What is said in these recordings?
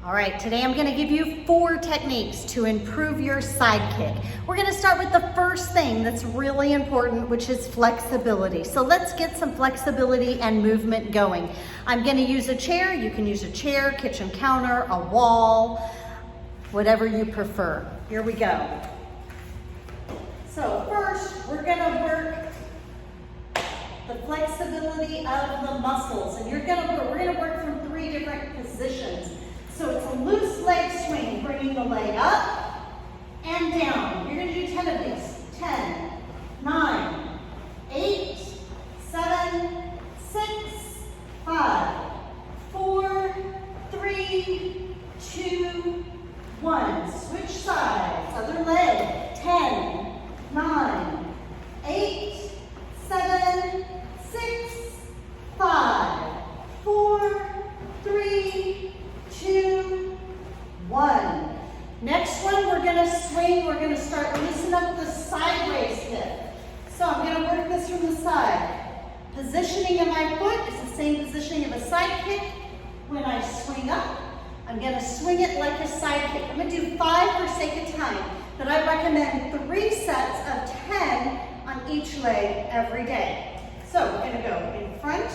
All right, today I'm gonna give you 4 techniques to improve your sidekick. We're gonna start with the first thing that's really important, which is flexibility. So let's get some flexibility and movement going. I'm gonna use a chair. You can use a chair, kitchen counter, a wall, whatever you prefer. Here we go. So first, we're gonna work the flexibility of the muscles. And we're gonna work from 3 different positions. So it's a loose leg swing, bringing the leg up and down. You're gonna do 10 of these. 10, 9, 8, 7, 6, 5, 4, 3, 2, 1. Switch sides, other leg. 10, 9, 8, 7, 6, 5, 4, 3, 2, 1. Next one, we're gonna swing. We're gonna start loosen up the sideways hip. So I'm gonna work this from the side. Positioning of my foot is the same positioning of a side kick. When I swing up, I'm gonna swing it like a side kick. I'm gonna do 5 for sake of time, but I recommend 3 sets of 10 on each leg every day. So we're gonna go in front,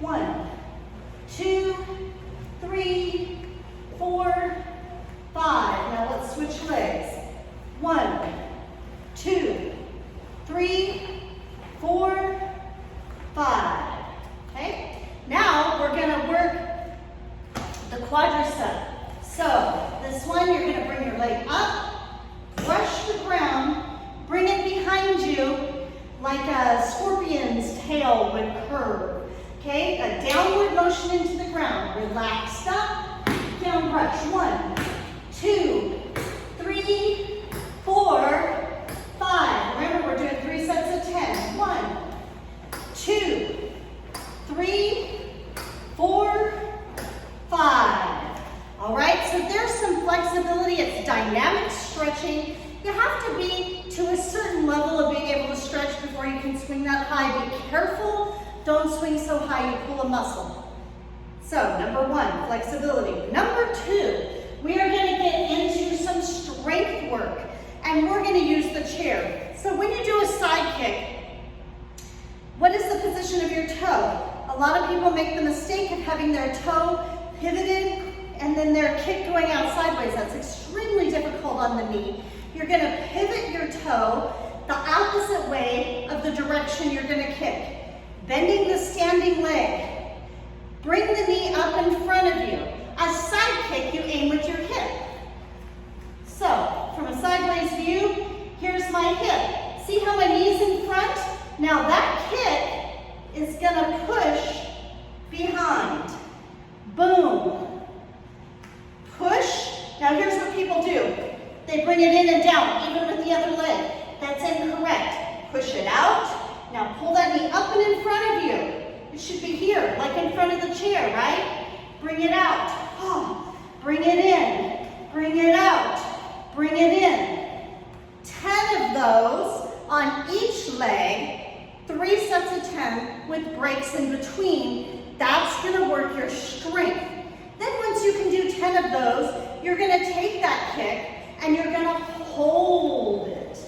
1, 2, 3, 4, 5. Now let's switch legs. 1, 2, 3, 4, 5. Okay? Now we're gonna work the quadriceps. So this one, you're gonna bring your leg up, brush the ground, bring it behind you like a scorpion's tail would curve. Okay? A downward motion into the ground. Relaxed up. Down brush. 1, 2, 3, 4, 5. Remember, we're doing 3 sets of 10. 1, 2, 3, 4, 5. All right, so there's some flexibility. It's dynamic stretching. You have to be to a certain level of being able to stretch before you can swing that high. Be careful. Don't swing so high you pull a muscle. So, number 1, flexibility. Number 2, we are going to get into some strength work, and we're going to use the chair. So when you do a side kick, what is the position of your toe? A lot of people make the mistake of having their toe pivoted and then their kick going out sideways. That's extremely difficult on the knee. You're going to pivot your toe the opposite way of the direction you're going to kick. Bending the standing leg. Bring the knee up in front of you. A side kick, you aim with your hip. So, from a sideways view, here's my hip. See how my knee's in front? Now that kick is gonna push behind. Boom. Push. Now here's what people do. They bring it in and down, even with the other leg. That's incorrect. Push it out. Now pull that knee up and in front of you. It should be here, like in front of the chair, right? Bring it out. Oh, bring it in. Bring it out. Bring it in. 10 of those on each leg, 3 sets of 10 with breaks in between. That's gonna work your strength. Then once you can do 10 of those, you're gonna take that kick and you're gonna hold it.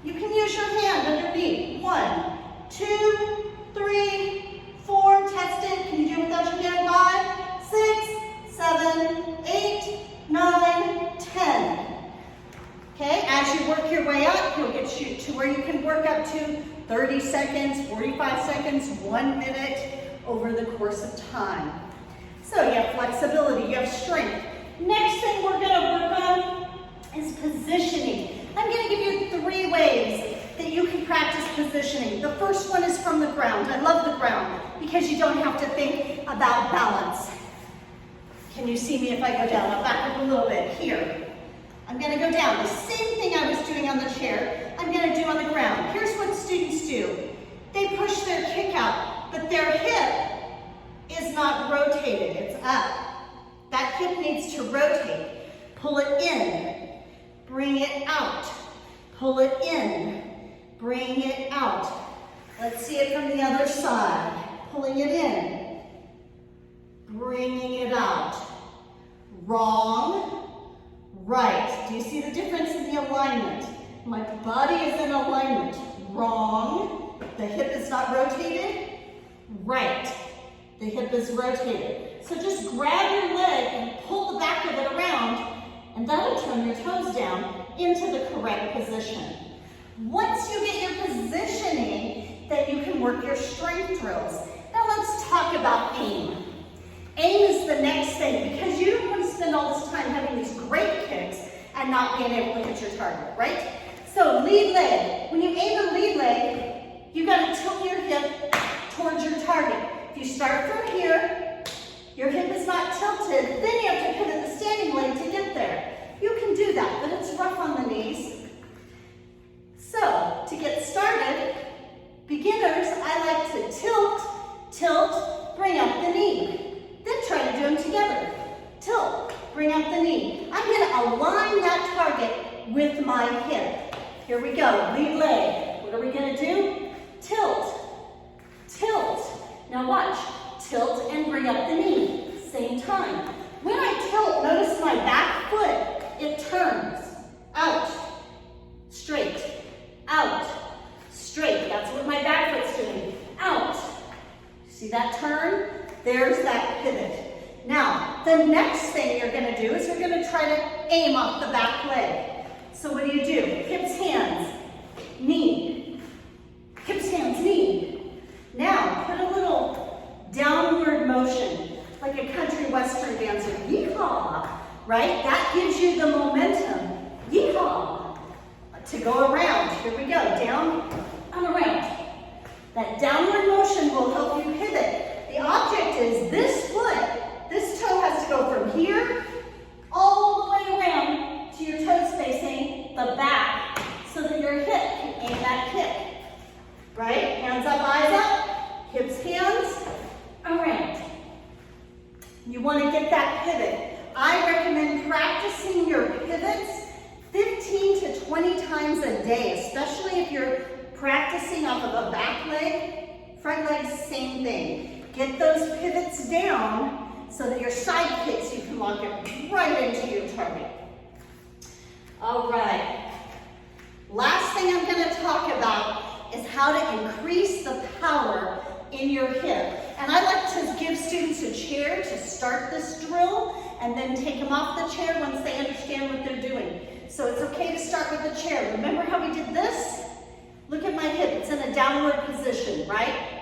You can use your hand underneath. 1, 2, 3, 4, test it. Can you do it without your hand? 5, 6, 7, 8, 9, 10. Okay, as you work your way up, you'll get you to where you can work up to 30 seconds, 45 seconds, 1 minute over the course of time. So you have flexibility, you have strength. Next thing we're gonna work on is positioning. I'm gonna give you 3 ways that you can practice positioning. The first one is from the ground. I love the ground because you don't have to think about balance. Can you see me if I go down? I'll back up a little bit. Here. I'm gonna go down. The same thing I was doing on the chair, I'm gonna do on the ground. Here's what students do. They push their kick out, but their hip is not rotated, it's up. That hip needs to rotate. Pull it in, bring it out. Pull it in, bring it out. Let's see it from the other side. Pulling it in, bringing it out. wrong, right. Do you see the difference in the alignment? My body is in alignment. Wrong, the hip is not rotated. Right, the hip is rotated. So just grab your leg and pull the back of it around, and that'll turn your toes down into the correct position. Once you get your positioning, then you can work your strength drills. Now let's talk about aim. Aim is the next thing, because you don't want to spend all this time having these great kicks and not being able to hit your target, right? So lead leg. When you aim the lead leg, you got to tilt your hip towards your target. If you start from here, your hip is not tilted, then you have to pivot the standing leg to get there. You can do that, but it's rough on the knees. So, to get started, beginners, I like to tilt, tilt, bring up the knee. Then try to do them together. Tilt, bring up the knee. I'm going to align that target with my hip. Here we go, lead leg. What are we going to do? Tilt, tilt. Now watch, tilt and bring up the knee. Same time. When I tilt, notice my back foot, it turns out, straight, out, straight. That's what my back foot's doing. Out. See that turn? There's that pivot. Now, the next thing you're going to do is you're going to try to aim off the back leg. So what do? Hips, hands, knee. Hips, hands, knee. Now, put a little downward motion, like a country western dancer. Yeehaw, right? That gives you the momentum. Yeehaw. To go around. Here we go. Down and around. That downward motion will help you pivot. The object is this foot, this toe has to go from here all the way around to your toes facing the back so that your hip can aim that kick. Right? Hands up, eyes up. Hips, hands, around. You want to get that pivot. I recommend practicing your pivots 15 to 20 times a day, especially if you're practicing off of a back leg. Front leg, same thing. Get those pivots down so that your side kicks, you can lock it right into your target. All right. Last thing I'm going to talk about is how to increase the power in your hip. And I like to give students a chair to start this drill and then take them off the chair once they understand what they're doing. So it's okay to start with the chair. Remember how we did this? Look at my hip, it's in a downward position, right?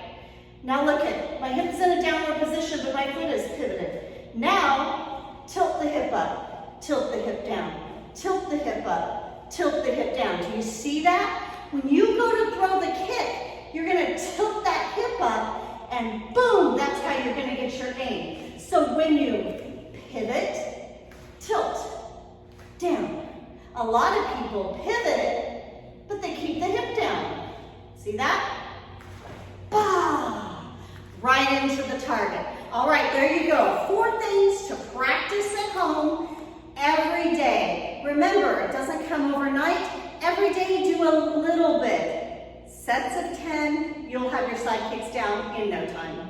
Now look at, my hip's in a downward position, but my foot is pivoted. Now, tilt the hip up, tilt the hip down, tilt the hip up, tilt the hip down. Do you see that? When you go to throw the kick, you're gonna tilt that hip up, and boom, that's how you're gonna get your aim. So when you pivot, tilt, down. A lot of people pivot, but they keep the hip down. See that? Bah! Right into the target. All right, there you go. 4 things to practice at home every day. Remember, it doesn't come overnight. Every day you do a little bit. Sets of 10, you'll have your side kicks down in no time.